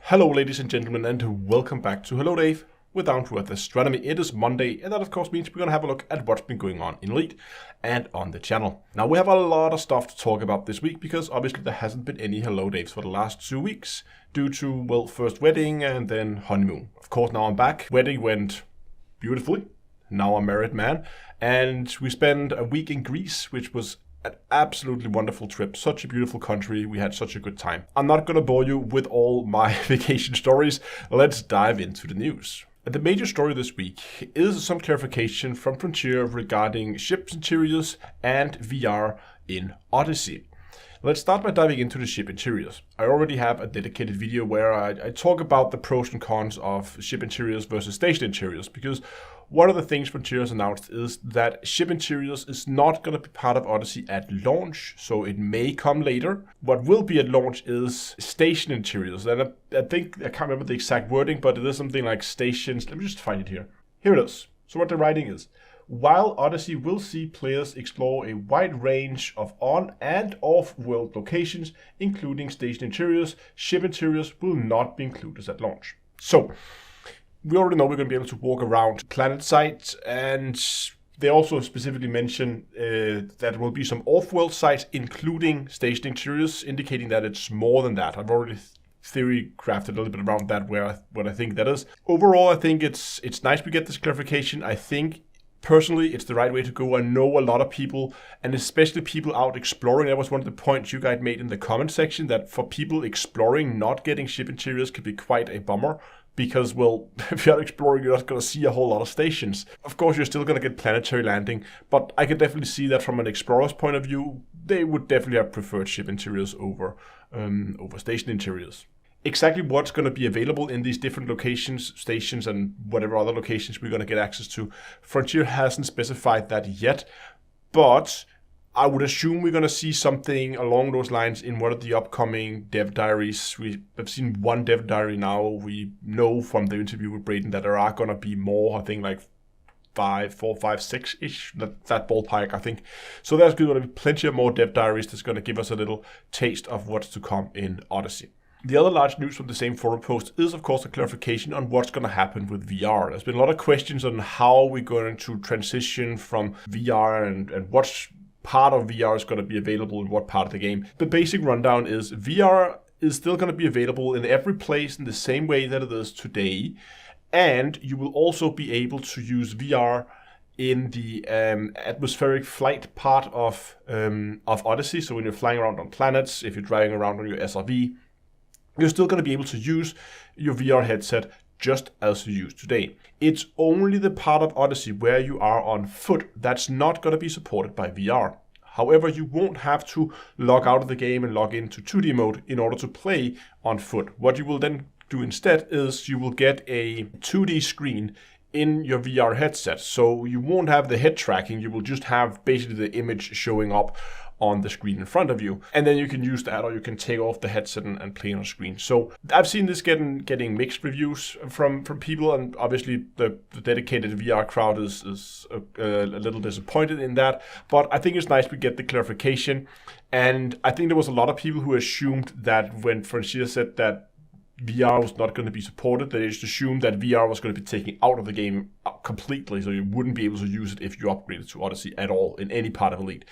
Hello ladies and gentlemen, and welcome back to Hello Dave with Down to Earth Astronomy. It is Monday, and that of course means we're going to have a look at what's been going on in Elite and on the channel. Now we have a lot of stuff to talk about this week because obviously there hasn't been any Hello Daves for the last 2 weeks due to, well, first wedding and then honeymoon. Of course now I'm back. Wedding went beautifully. Now I'm a married man, and we spent a week in Greece, which was an absolutely wonderful trip. Such a beautiful country. We had such a good time. I'm not going to bore you with all my vacation stories. Let's dive into the news. The major story this week is some clarification from Frontier regarding ship interiors and VR in Odyssey. Let's start by diving into the ship interiors. I already have a dedicated video where I talk about the pros and cons of ship interiors versus station interiors, because one of the things Frontier has announced is that ship interiors is not going to be part of Odyssey at launch, so it may come later. What will be at launch is station interiors, and I think, I can't remember the exact wording, but it is something like stations. Let me just find it here. Here it is. So what the writing is: while Odyssey will see players explore a wide range of on- and off-world locations, including station interiors, ship interiors will not be included at launch. So we already know we're going to be able to walk around planet sites, and they also specifically mention that there will be some off-world sites, including station interiors, indicating that it's more than that. I've already theory crafted a little bit around that, what I think that is. Overall, I think it's nice we get this clarification. I think personally, it's the right way to go. I know a lot of people, and especially people out exploring, that was one of the points you guys made in the comment section, that for people exploring, not getting ship interiors could be quite a bummer. Because, well, if you're exploring, you're not going to see a whole lot of stations. Of course, you're still going to get planetary landing, but I can definitely see that from an explorer's point of view, they would definitely have preferred ship interiors over station interiors. Exactly what's going to be available in these different locations, stations, and whatever other locations we're going to get access to, Frontier hasn't specified that yet, but I would assume we're going to see something along those lines in one of the upcoming dev diaries. We have seen one dev diary now. We know from the interview with Braden that there are going to be more, I think like 4, 5, 6-ish, that ballpark, I think. So there's going to be plenty of more dev diaries that's going to give us a little taste of what's to come in Odyssey. The other large news from the same forum post is, of course, a clarification on what's going to happen with VR. There's been a lot of questions on how we're going to transition from VR and what's part of VR is going to be available in what part of the game. The basic rundown is VR is still going to be available in every place in the same way that it is today, and you will also be able to use VR in the atmospheric flight part of Odyssey. So when you're flying around on planets, if you're driving around on your SRV, you're still going to be able to use your VR headset just as you use today. It's only the part of Odyssey where you are on foot that's not going to be supported by VR. However, you won't have to log out of the game and log into 2D mode in order to play on foot. What you will then do instead is you will get a 2D screen in your VR headset. So you won't have the head tracking, you will just have basically the image showing up on the screen in front of you, and then you can use that, or you can take off the headset and play on a screen. So I've seen this getting mixed reviews from people, and obviously the dedicated VR crowd is a little disappointed in that, but I think it's nice we get the clarification. And I think there was a lot of people who assumed that when Frontier said that VR was not going to be supported, they just assumed that VR was going to be taken out of the game completely, so you wouldn't be able to use it if you upgraded to Odyssey at all in any part of Elite,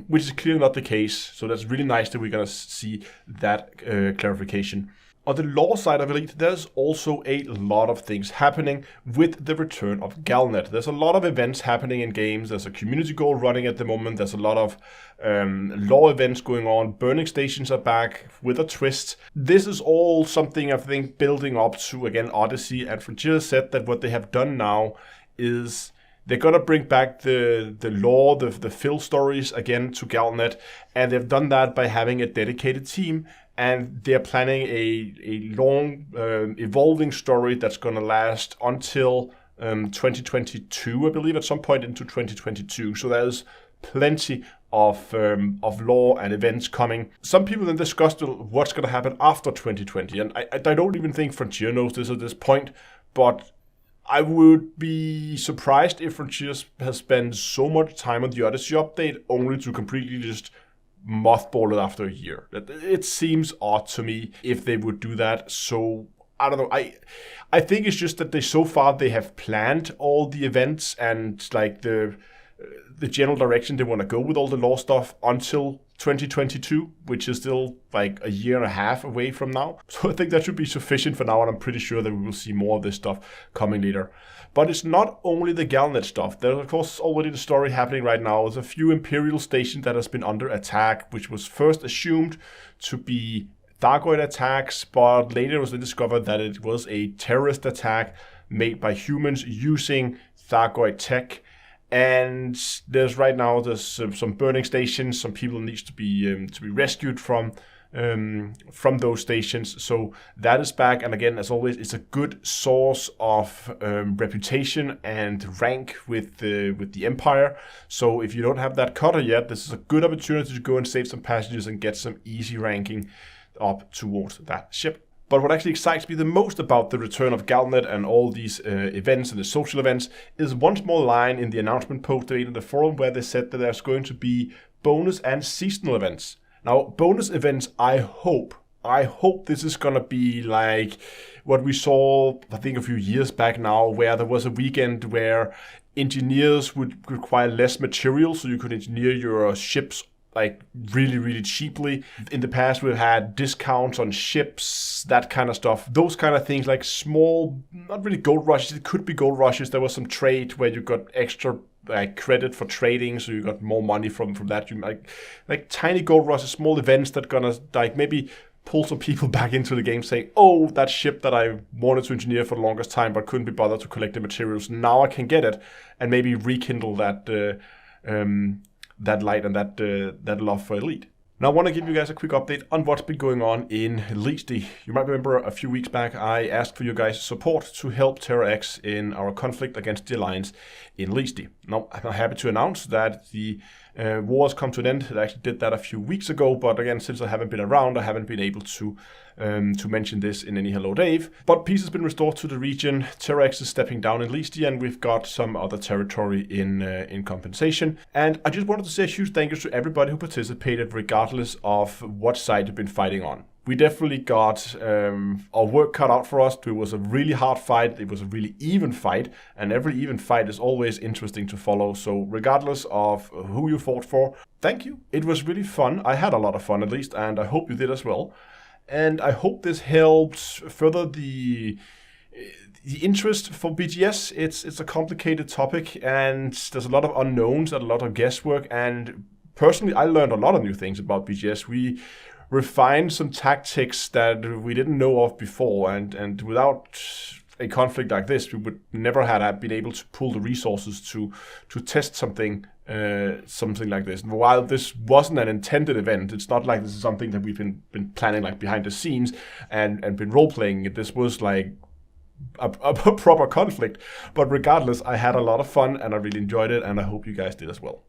which is clearly not the case. So that's really nice that we're going to see that clarification. On the lore side of Elite, there's also a lot of things happening with the return of GalNet. There's a lot of events happening in games. There's a community goal running at the moment. There's a lot of lore events going on. Burning stations are back with a twist. This is all something, I think, building up to, again, Odyssey. And Frontier said that what they have done now is they're going to bring back the lore, the fill stories again to GalNet. And they've done that by having a dedicated team. And they're planning a long, evolving story that's going to last until 2022, I believe, at some point into 2022. So there's plenty of lore and events coming. Some people then discussed what's going to happen after 2020. And I don't even think Frontier knows this at this point. But I would be surprised if Frontier has spent so much time on the Odyssey update only to completely just mothball it after a year. It seems odd to me if they would do that. So I don't know. I think it's just that so far they have planned all the events and like the general direction they want to go with all the lore stuff until 2022, which is still like a year and a half away from now. So I think that should be sufficient for now, and I'm pretty sure that we will see more of this stuff coming later. But it's not only the GalNet stuff. There's of course already the story happening right now. There's a few Imperial stations that has been under attack, which was first assumed to be Thargoid attacks, but later it was discovered that it was a terrorist attack made by humans using Thargoid tech. And there's some burning stations, some people needs to be rescued from those stations. So that is back, and again, as always, it's a good source of reputation and rank with the Empire. So if you don't have that cutter yet, this is a good opportunity to go and save some passengers and get some easy ranking up towards that ship. But what actually excites me the most about the return of GalNet and all these events and the social events is one small line in the announcement post in the forum where they said that there's going to be bonus and seasonal events. Now, bonus events, I hope this is going to be like what we saw, I think, a few years back now, where there was a weekend where engineers would require less material, so you could engineer your ships like really, really cheaply. In the past, we've had discounts on ships, that kind of stuff. Those kind of things, like small, not really gold rushes. It could be gold rushes. There was some trade where you got extra credit for trading, so you got more money from that. You like tiny gold rushes, small events that gonna like maybe pull some people back into the game, saying, "Oh, that ship that I wanted to engineer for the longest time, but couldn't be bothered to collect the materials. Now I can get it," and maybe rekindle that light and that love for Elite. Now I want to give you guys a quick update on what's been going on in Leesti. You might remember a few weeks back I asked for you guys' support to help Terra X in our conflict against the Alliance in Leesti. Now I'm happy to announce that the war has come to an end. I actually did that a few weeks ago, but again, since I haven't been around, I haven't been able to mention this in any Hello Dave. But peace has been restored to the region. Terra X is stepping down in Leesti, and we've got some other territory in compensation. And I just wanted to say a huge thank you to everybody who participated, regardless of what side you've been fighting on. We definitely got our work cut out for us. It was a really hard fight. It was a really even fight, and every even fight is always interesting to follow. So regardless of who you fought for, thank you. It was really fun. I had a lot of fun at least, and I hope you did as well. And I hope this helped further the interest for BGS. It's a complicated topic, and there's a lot of unknowns and a lot of guesswork. And personally, I learned a lot of new things about BGS. We refined some tactics that we didn't know of before, and without a conflict like this, we would never have been able to pull the resources to test something like this. And while this wasn't an intended event, it's not like this is something that we've been planning like behind the scenes and been role playing it. This was like a proper conflict. But regardless, I had a lot of fun and I really enjoyed it, and I hope you guys did as well.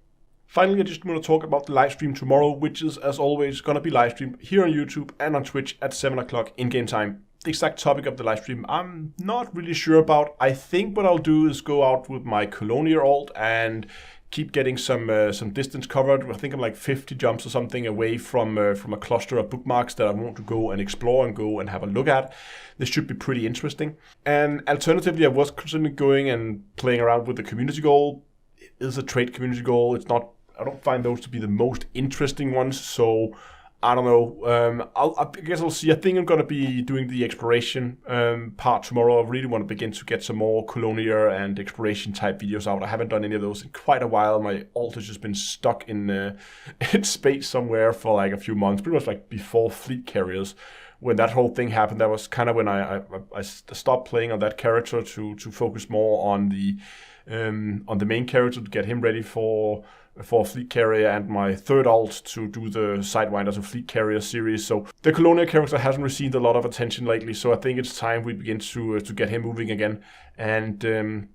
Finally, I just want to talk about the live stream tomorrow, which is, as always, going to be live streamed here on YouTube and on Twitch at 7 o'clock in-game time. The exact topic of the live stream, I'm not really sure about. I think what I'll do is go out with my Colonial alt and keep getting some distance covered. I think I'm like 50 jumps or something away from a cluster of bookmarks that I want to go and explore and go and have a look at. This should be pretty interesting. And alternatively, I was considering going and playing around with the community goal. It is a trade community goal. It's not. I don't find those to be the most interesting ones, so I don't know. I guess I'll see. I think I'm going to be doing the exploration part tomorrow. I really want to begin to get some more colonial and exploration type videos out. I haven't done any of those in quite a while. My alt has just been stuck in space somewhere for like a few months, pretty much like before fleet carriers. When that whole thing happened, that was kind of when I stopped playing on that character to focus more on the main character to get him ready for for Fleet Carrier and my third alt to do the Sidewinders of Fleet Carrier series. So the Colonial character hasn't received a lot of attention lately, so I think it's time we begin to get him moving again and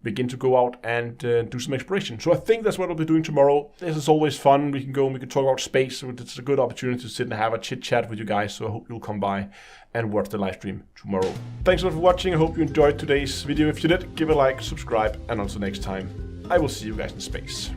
begin to go out and do some exploration. So I think that's what I'll be doing tomorrow. This is always fun. We can go and we can talk about space. So it's a good opportunity to sit and have a chit chat with you guys. So I hope you'll come by and watch the live stream tomorrow. Thanks a lot for watching. I hope you enjoyed today's video. If you did, give a like, subscribe, and until next time, I will see you guys in space.